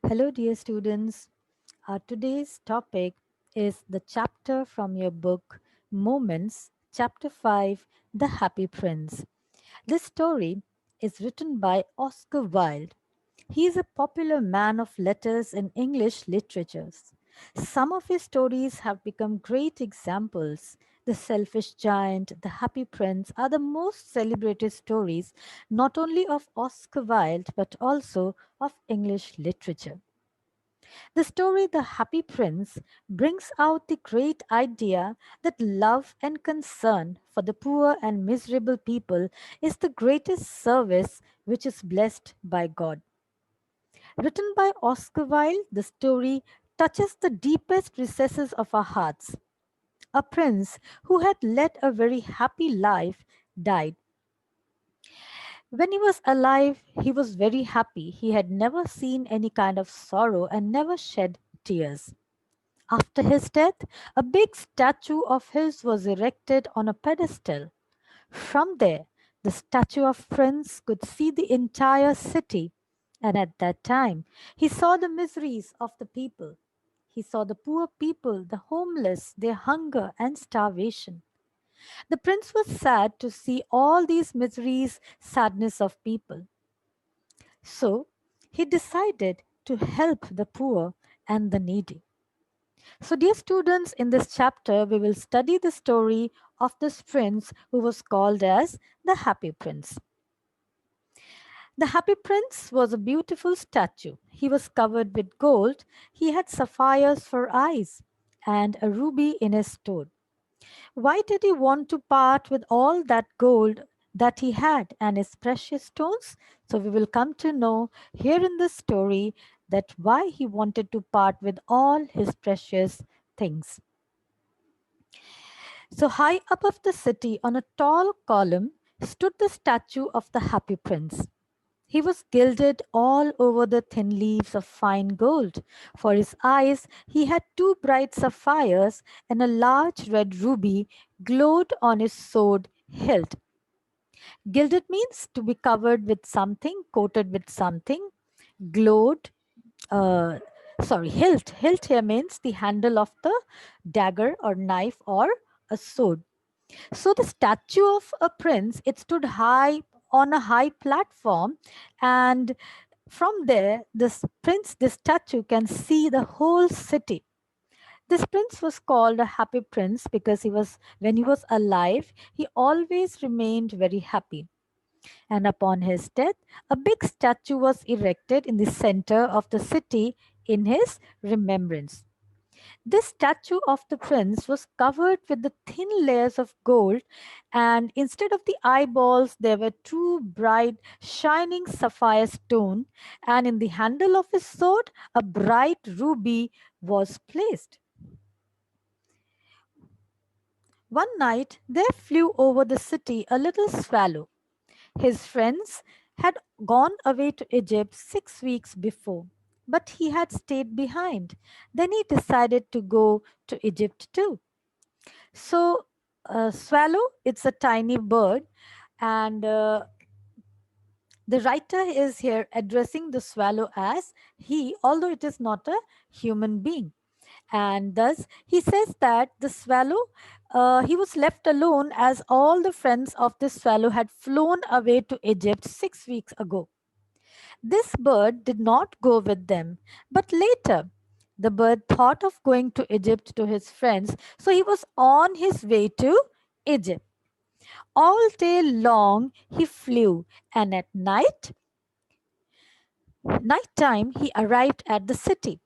Hello, dear students. Our today's topic is the chapter from your book Moments, Chapter 5, The Happy Prince. This story is written by Oscar Wilde. He is a popular man of letters in English literatures. Some of his stories have become great examples. The Selfish Giant, The Happy Prince are the most celebrated stories not only of Oscar Wilde but also of English literature. The story The Happy Prince brings out the great idea that love and concern for the poor and miserable people is the greatest service which is blessed by God. Written by Oscar Wilde, the story touches the deepest recesses of our hearts. A prince who had led a very happy life died. When he was alive, he was very happy. He had never seen any kind of sorrow and never shed tears. After his death, a big statue of his was erected on a pedestal. From there, the statue of Prince could see the entire city. And at that time, he saw the miseries of the people. He saw the poor people, the homeless, their hunger and starvation. The prince was sad to see all these miseries, sadness of people. So he decided to help the poor and the needy. So, dear students, in this chapter, we will study the story of this prince who was called as the Happy Prince. The Happy Prince was a beautiful statue. He was covered with gold, he had sapphires for eyes, and a ruby in his toad. Why did he want to part with all that gold that he had and his precious stones? So, we will come to know here in this story that why he wanted to part with all his precious things. So, high above the city on a tall column stood the statue of the Happy Prince. He was gilded all over the thin leaves of fine gold. For his eyes, he had two bright sapphires, and a large red ruby glowed on his sword hilt. Gilded means to be covered with something, coated with something. Glowed, uh, hilt. Hilt here means the handle of the dagger or knife or a sword. So the statue of a prince, it stood high on a high platform, and from there, this statue can see the whole city. This prince was called a happy prince because when he was alive, he always remained very happy. And upon his death, a big statue was erected in the center of the city in his remembrance. This statue of the prince was covered with the thin layers of gold, and instead of the eyeballs, there were two bright, shining sapphire stone, and in the handle of his sword, a bright ruby was placed. One night, there flew over the city a little swallow. His friends had gone away to Egypt 6 weeks before, but he had stayed behind. Then he decided to go to Egypt too. So, swallow, it's a tiny bird, and the writer is here addressing the swallow as he, although it is not a human being. And thus, he says that the swallow, he was left alone as all the friends of this swallow had flown away to Egypt 6 weeks ago. This bird did not go with them, but later the bird thought of going to Egypt to his friends, so he was on his way to Egypt. All day long he flew, and at night time he arrived at the city.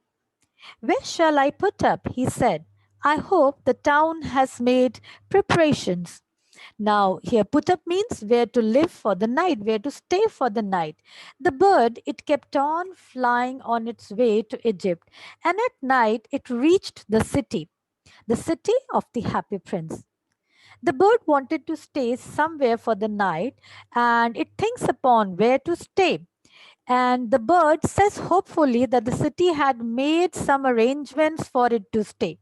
Where shall I put up? He said. I hope the town has made preparations. Now, here put up means where to live for the night, where to stay for the night. The bird, it kept on flying on its way to Egypt, and at night it reached the city of the happy prince. The bird wanted to stay somewhere for the night, and it thinks upon where to stay. And the bird says hopefully that the city had made some arrangements for it to stay.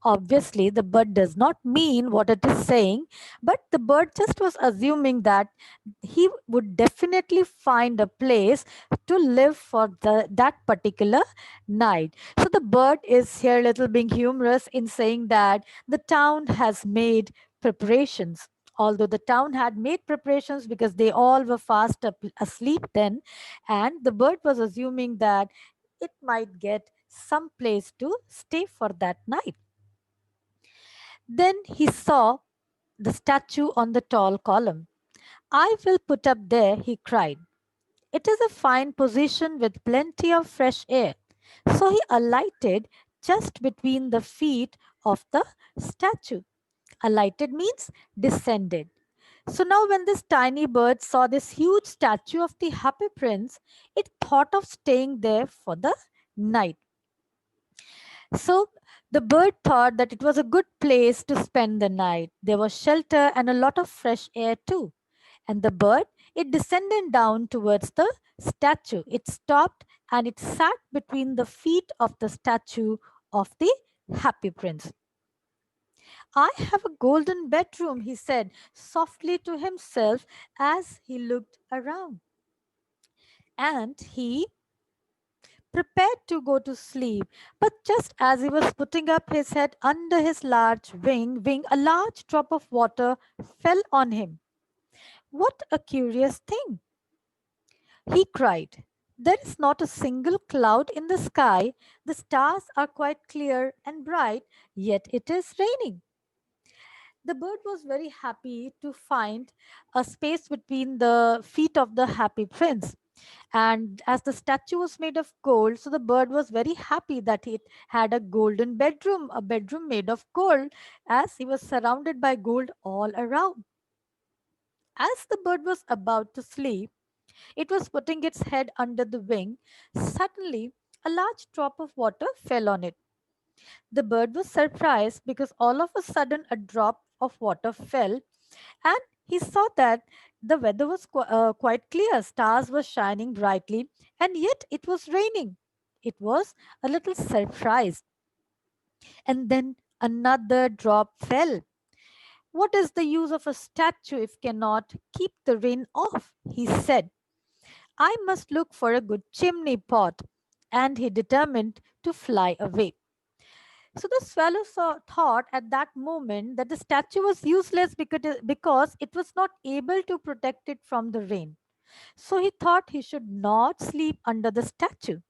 Obviously, the bird does not mean what it is saying, but the bird just was assuming that he would definitely find a place to live for that particular night. So the bird is here little being humorous in saying that the town has made preparations. Although the town had made preparations because they all were fast asleep then, and the bird was assuming that it might get some place to stay for that night. Then he saw the statue on the tall column. I will put up there, he cried. It is a fine position with plenty of fresh air. So he alighted just between the feet of the statue. Alighted means descended. So now, when this tiny bird saw this huge statue of the happy prince, it thought of staying there for the night. So the bird thought that it was a good place to spend the night. There was shelter and a lot of fresh air too. And the bird, it descended down towards the statue. It stopped and it sat between the feet of the statue of the happy prince. I have a golden bedroom, he said softly to himself as he looked around. And he prepared to go to sleep. But just as he was putting up his head under his large wing, a large drop of water fell on him. What a curious thing! He cried. There is not a single cloud in the sky. The stars are quite clear and bright, yet it is raining. The bird was very happy to find a space between the feet of the happy prince. And as the statue was made of gold, so the bird was very happy that it had a golden bedroom, a bedroom made of gold, as he was surrounded by gold all around. As the bird was about to sleep, it was putting its head under the wing. Suddenly, a large drop of water fell on it. The bird was surprised because all of a sudden a drop of water fell, and he saw that the weather was quite clear. Stars were shining brightly, and yet it was raining. It was a little surprised. And then another drop fell. What is the use of a statue if cannot keep the rain off? He said. I must look for a good chimney pot. And he determined to fly away. So the swallow thought at that moment that the statue was useless because it was not able to protect it from the rain. So he thought he should not sleep under the statue.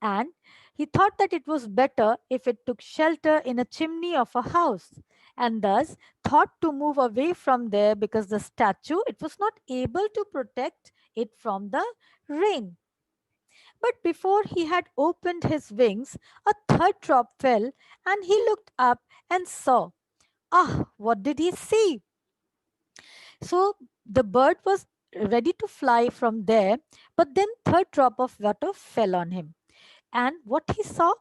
And he thought that it was better if it took shelter in a chimney of a house, and thus thought to move away from there because the statue it was not able to protect it from the rain. But before he had opened his wings, a third drop fell, and he looked up and saw. Ah, what did he see? So the bird was ready to fly from there, but then third drop of water fell on him. And what he saw?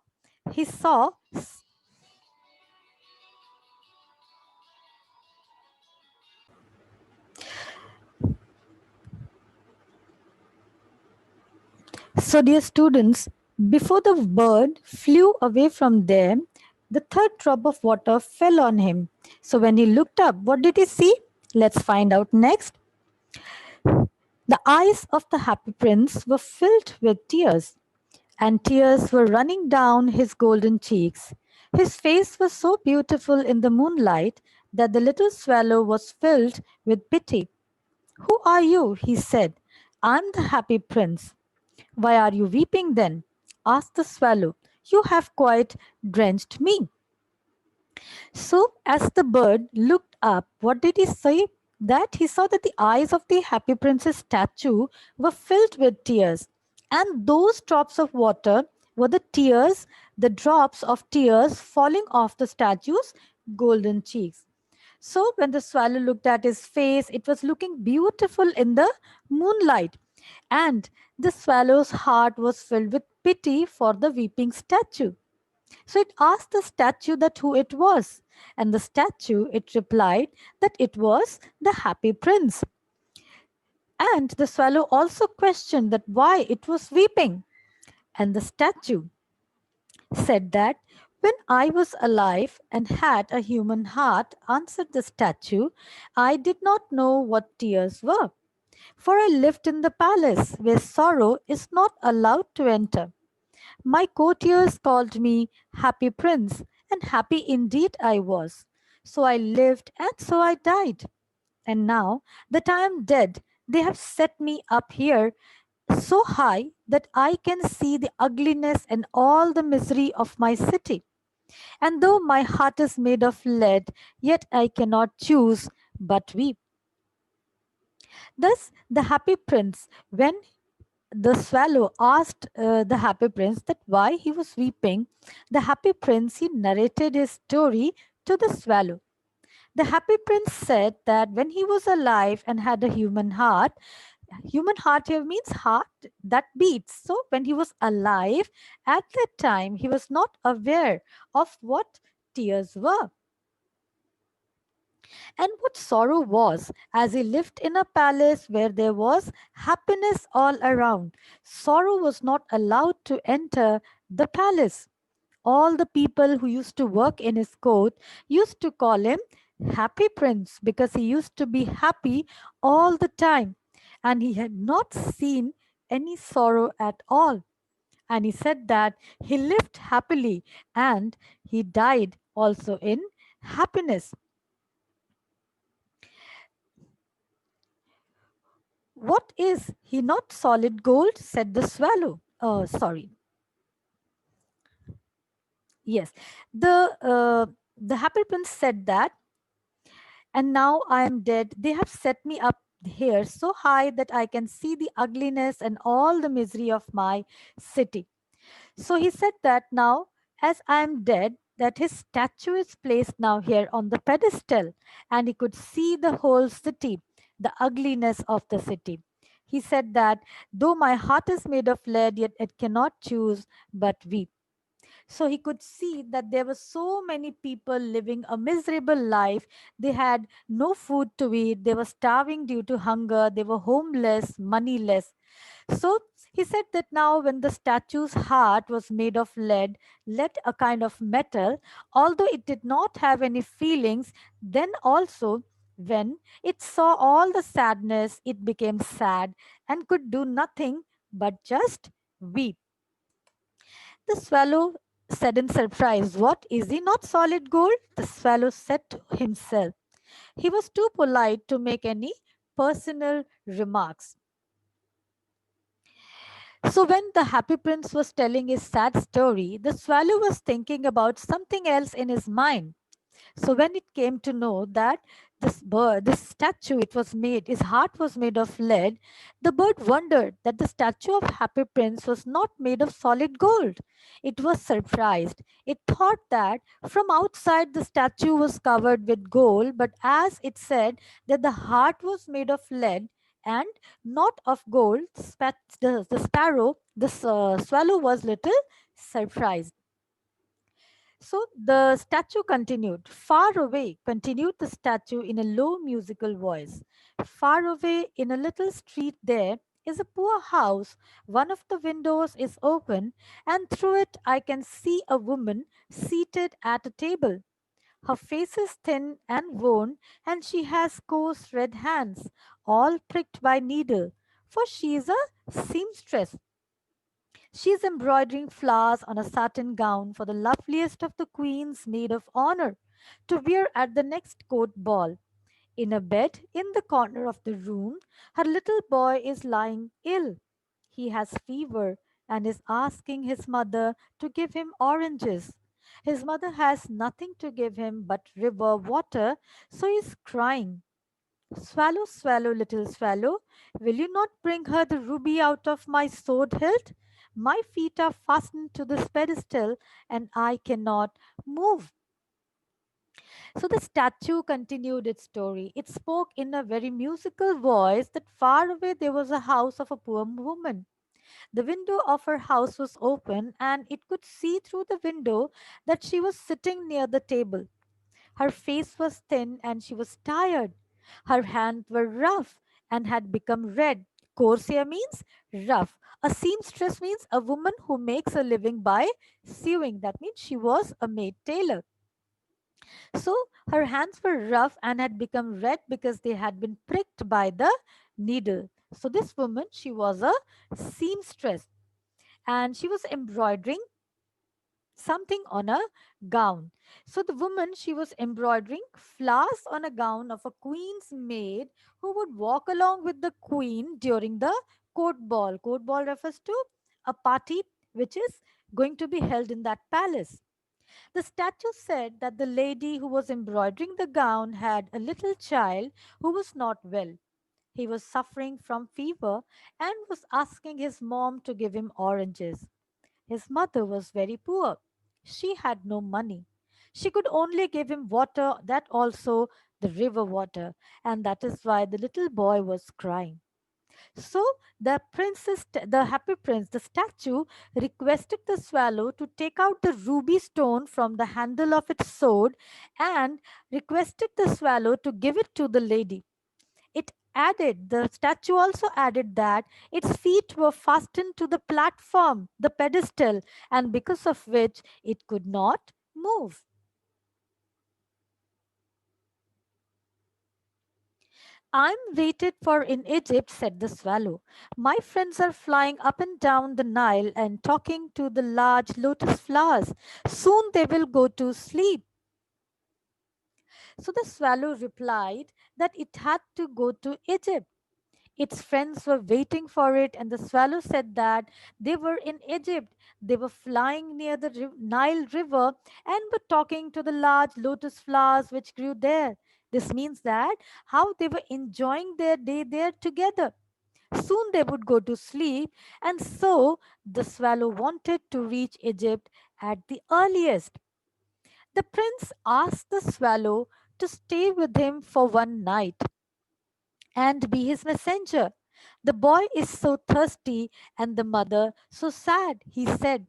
He saw. So, dear students, before the bird flew away from there, the third drop of water fell on him. So, when he looked up, what did he see? Let's find out next. The eyes of the happy prince were filled with tears, and tears were running down his golden cheeks. His face was so beautiful in the moonlight that the little swallow was filled with pity. Who are you? He said. I'm the happy prince. Why are you weeping then? Asked the swallow. You have quite drenched me. So, as the bird looked up, what did he say? That he saw that the eyes of the happy princess statue were filled with tears, and those drops of water were the tears, the drops of tears falling off the statue's golden cheeks. So, when the swallow looked at his face, it was looking beautiful in the moonlight, and the swallow's heart was filled with pity for the weeping statue. So it asked the statue that who it was, and the statue it replied that it was the happy prince. And the swallow also questioned that why it was weeping, and the statue said that When I was alive and had a human heart, answered the statue, I did not know what tears were, for I lived in the palace where sorrow is not allowed to enter. My courtiers called me Happy Prince, and happy indeed I was. So I lived, and so I died. And now that I am dead, they have set me up here so high that I can see the ugliness and all the misery of my city. And though my heart is made of lead, yet I cannot choose but weep. Thus, the happy prince, when the swallow asked the happy prince that why he was weeping, the happy prince he narrated his story to the swallow. The happy prince said that when he was alive and had a human heart here means heart that beats. So when he was alive at that time, he was not aware of what tears were and what sorrow was, as he lived in a palace where there was happiness all around. Sorrow was not allowed to enter the palace. All the people who used to work in his court used to call him Happy Prince because he used to be happy all the time and he had not seen any sorrow at all. And he said that he lived happily and he died also in happiness. What is he not solid gold? Said the swallow. Oh, sorry. Yes. The happy prince said that, and now I am dead. They have set me up here so high that I can see the ugliness and all the misery of my city. So he said that now, as I am dead, that his statue is placed now here on the pedestal, and he could see the whole city, the ugliness of the city. He said that though my heart is made of lead, yet it cannot choose but weep. So he could see that there were so many people living a miserable life. They had no food to eat, they were starving due to hunger, they were homeless, moneyless. So he said that now, when the statue's heart was made of lead, a kind of metal, although it did not have any feelings, then also when it saw all the sadness, it became sad and could do nothing but just weep. The swallow said in surprise, "What, is he not solid gold?" The swallow said to himself. He was too polite to make any personal remarks. So, when the happy prince was telling his sad story, the swallow was thinking about something else in his mind. So when it came to know that this statue, it was made, his heart was made of lead, the bird wondered that the statue of Happy Prince was not made of solid gold. It was surprised. It thought that from outside the statue was covered with gold, but as it said that the heart was made of lead and not of gold, the sparrow, the swallow was little surprised. So the statue continued. Far away, continued the statue in a low musical voice. Far away in a little street there is a poor house. One of the windows is open, and through it I can see a woman seated at a table. Her face is thin and worn, and she has coarse red hands, all pricked by needle, for she is a seamstress. She is embroidering flowers on a satin gown for the loveliest of the queens maid of honor to wear at the next court ball. In a bed in the corner of the room, her little boy is lying ill. He has fever and is asking his mother to give him oranges. His mother has nothing to give him but river water, so he is crying. Swallow, swallow, little swallow, will you not bring her the ruby out of my sword hilt? My feet are fastened to this pedestal and I cannot move. So the statue continued its story. It spoke in a very musical voice that far away there was a house of a poor woman. The window of her house was open, and it could see through the window that she was sitting near the table. Her face was thin and she was tired. Her hands were rough and had become red. Coarse here means rough. A seamstress means a woman who makes a living by sewing. That means she was a maid tailor. So her hands were rough and had become red because they had been pricked by the needle. So this woman, she was a seamstress and she was embroidering something on a gown. So the woman, she was embroidering flowers on a gown of a queen's maid who would walk along with the queen during the court ball. Court ball refers to a party which is going to be held in that palace. The statue said that the lady who was embroidering the gown had a little child who was not well. He was suffering from fever and was asking his mom to give him oranges. His mother was very poor. She had no money. She could only give him water, that also the river water, and that is why the little boy was crying. So the happy prince, the statue, requested the swallow to take out the ruby stone from the handle of its sword and requested the swallow to give it to the lady. The statue also added that its feet were fastened to the platform, the pedestal, and because of which it could not move. I'm waited for in Egypt, said the swallow. My friends are flying up and down the Nile and talking to the large lotus flowers. Soon they will go to sleep. So the swallow replied that it had to go to Egypt. Its friends were waiting for it, and the swallow said that they were in Egypt. They were flying near the Nile River and were talking to the large lotus flowers which grew there. This means that how they were enjoying their day there together. Soon they would go to sleep, and so the swallow wanted to reach Egypt at the earliest. The prince asked the swallow to stay with him for one night and be his messenger. The boy is so thirsty and the mother so sad, he said.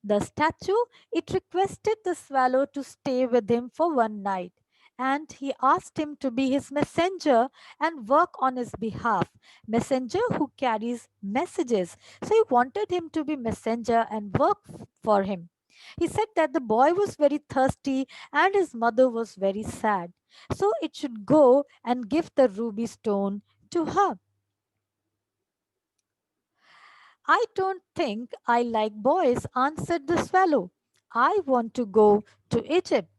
The statue, it requested the swallow to stay with him for one night, and he asked him to be his messenger and work on his behalf. Messenger who carries messages. So he wanted him to be messenger and work for him. He said that the boy was very thirsty and his mother was very sad. So it should go and give the ruby stone to her. I don't think I like boys, answered the swallow. I want to go to Egypt.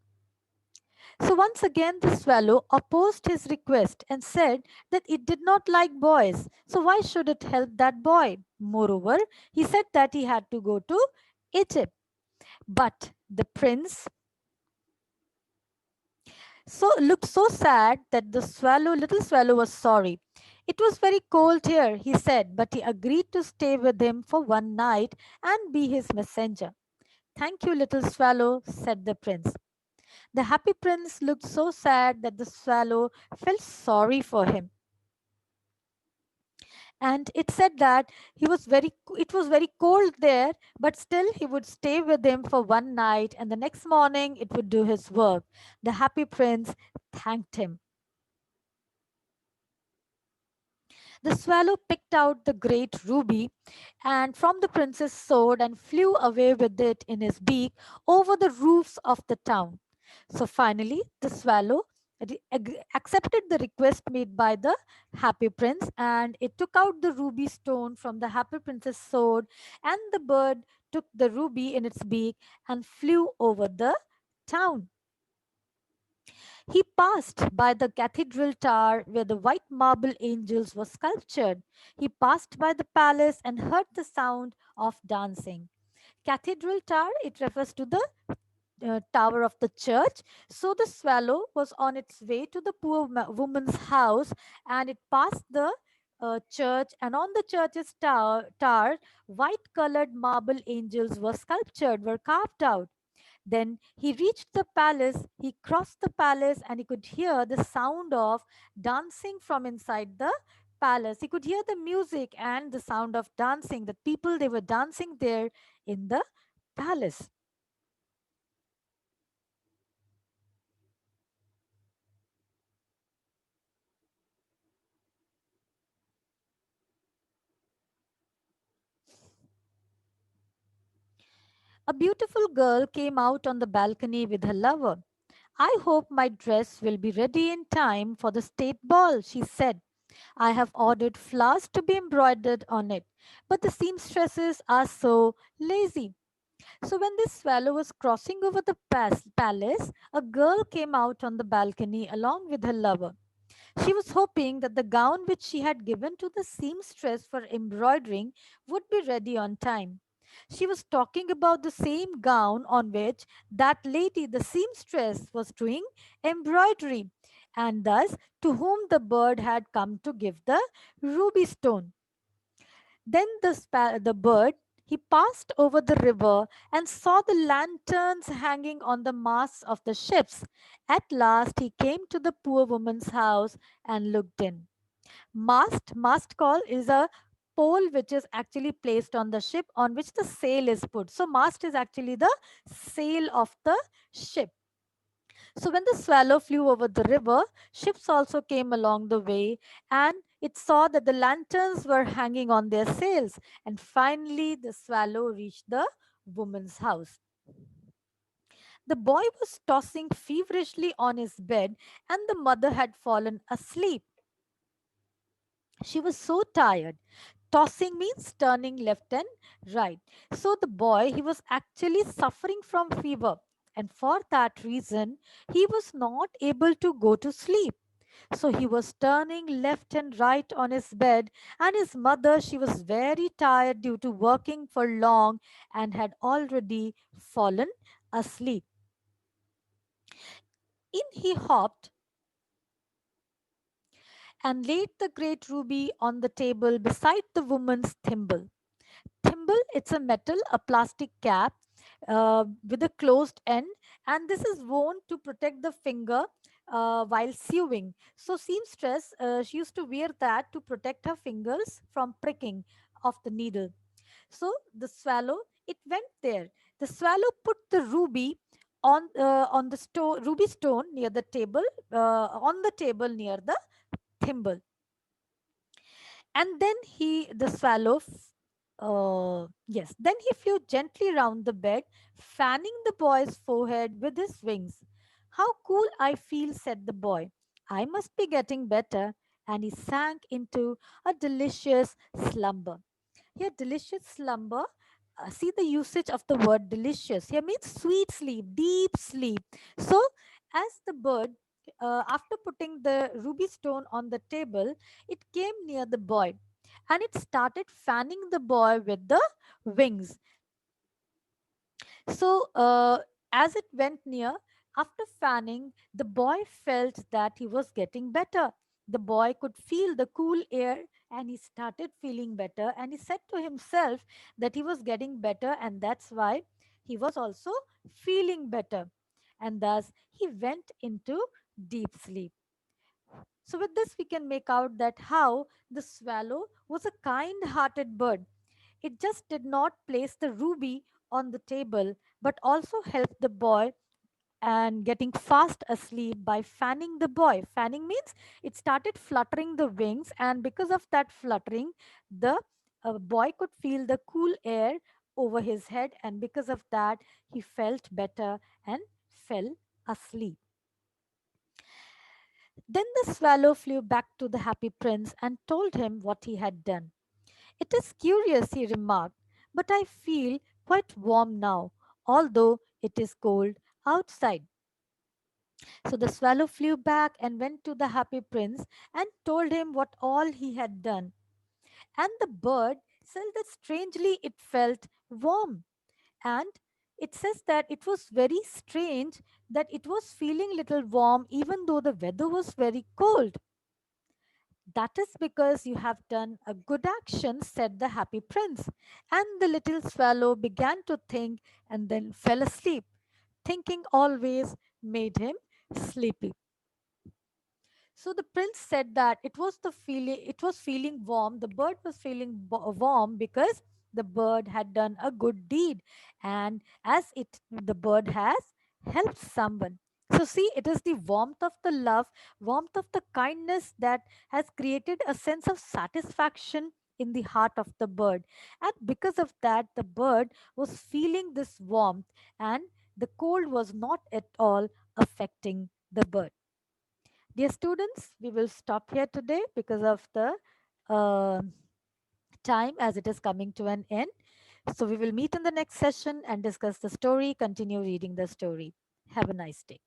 So once again, the swallow opposed his request and said that it did not like boys. So why should it help that boy? Moreover, he said that he had to go to Egypt. But the prince looked so sad that little swallow was sorry. It was very cold here, he said, but he agreed to stay with him for one night and be his messenger. Thank you, little swallow, said the prince. The happy prince looked so sad that the swallow felt sorry for him. And it said that it was very cold there, but still he would stay with him for one night and the next morning it would do his work. The happy prince thanked him. The swallow picked out the great ruby and from the prince's sword and flew away with it in his beak over the roofs of the town. So finally, the swallow accepted the request made by the happy prince and it took out the ruby stone from the happy prince's sword, and the bird took the ruby in its beak and flew over the town. He passed by the cathedral tower where the white marble angels were sculptured. He passed by the palace and heard the sound of dancing. Cathedral tower, it refers to the tower of the church. So the swallow was on its way to the poor woman's house and it passed the church, and on the church's tower white colored marble angels were sculptured, were carved out. Then he reached the palace, he crossed the palace, and he could hear the sound of dancing from inside the palace. He could hear the music and the sound of dancing. The people, they were dancing there in the palace. A beautiful girl came out on the balcony with her lover. I hope my dress will be ready in time for the state ball, she said. I have ordered flowers to be embroidered on it, but the seamstresses are so lazy. So, when this swallow was crossing over the palace, a girl came out on the balcony along with her lover. She was hoping that the gown which she had given to the seamstress for embroidering would be ready on time. She was talking about the same gown on which that lady, the seamstress, was doing embroidery, and thus to whom the bird had come to give the ruby stone. Then the bird he passed over the river and saw the lanterns hanging on the masts of the ships. At last he came to the poor woman's house and looked in. Mast call is a pole which is actually placed on the ship on which the sail is put. So mast is actually the sail of the ship. So when the swallow flew over the river, ships also came along the way, and it saw that the lanterns were hanging on their sails. And finally, the swallow reached the woman's house. The boy was tossing feverishly on his bed, and the mother had fallen asleep. She was so tired. Tossing means turning left and right. So the boy, he was actually suffering from fever. And for that reason, he was not able to go to sleep. So he was turning left and right on his bed, and his mother, she was very tired due to working for long and had already fallen asleep. In he hopped and laid the great ruby on the table beside the woman's thimble. Thimble, it's a metal, a plastic cap with a closed end, and this is worn to protect the finger while sewing. So seamstress, she used to wear that to protect her fingers from pricking of the needle. So the swallow, it went there. The swallow put the ruby on the ruby stone near the table, on the table near the thimble. And then the swallow, yes, then he flew gently round the bed, fanning the boy's forehead with his wings. How cool I feel, said the boy. I must be getting better. And he sank into a delicious slumber. Here, delicious slumber. See the usage of the word delicious. Here means sweet sleep, deep sleep. So, as the bird, after putting the ruby stone on the table, it came near the boy and it started fanning the boy with the wings. So, as it went near, after fanning, the boy felt that he was getting better. The boy could feel the cool air and he started feeling better. And he said to himself that he was getting better, and that's why he was also feeling better. And thus, he went into deep sleep. So, with this, we can make out that how the swallow was a kind hearted bird. It just did not place the ruby on the table, but also helped the boy and getting fast asleep by fanning the boy. Fanning means it started fluttering the wings, and because of that fluttering, the boy could feel the cool air over his head, and because of that, he felt better and fell asleep. Then the swallow flew back to the happy prince and told him what he had done. It is curious, he remarked, but I feel quite warm now, although it is cold outside. So the swallow flew back and went to the happy prince and told him what all he had done. And the bird said that strangely it felt warm. And it says that it was very strange that it was feeling little warm even though the weather was very cold. That is because you have done a good action, said the happy prince. And the little swallow began to think and then fell asleep. Thinking always made him sleepy. So the prince said that it was feeling warm. The bird was feeling warm because the bird had done a good deed, and as it the bird has helped someone. So see, it is the warmth of the love, warmth of the kindness that has created a sense of satisfaction in the heart of the bird. And because of that, the bird was feeling this warmth, and the cold was not at all affecting the bird. Dear students, we will stop here today because of the uh, time as it is coming to an end. So we will meet in the next session and discuss the story, continue reading the story. Have a nice day.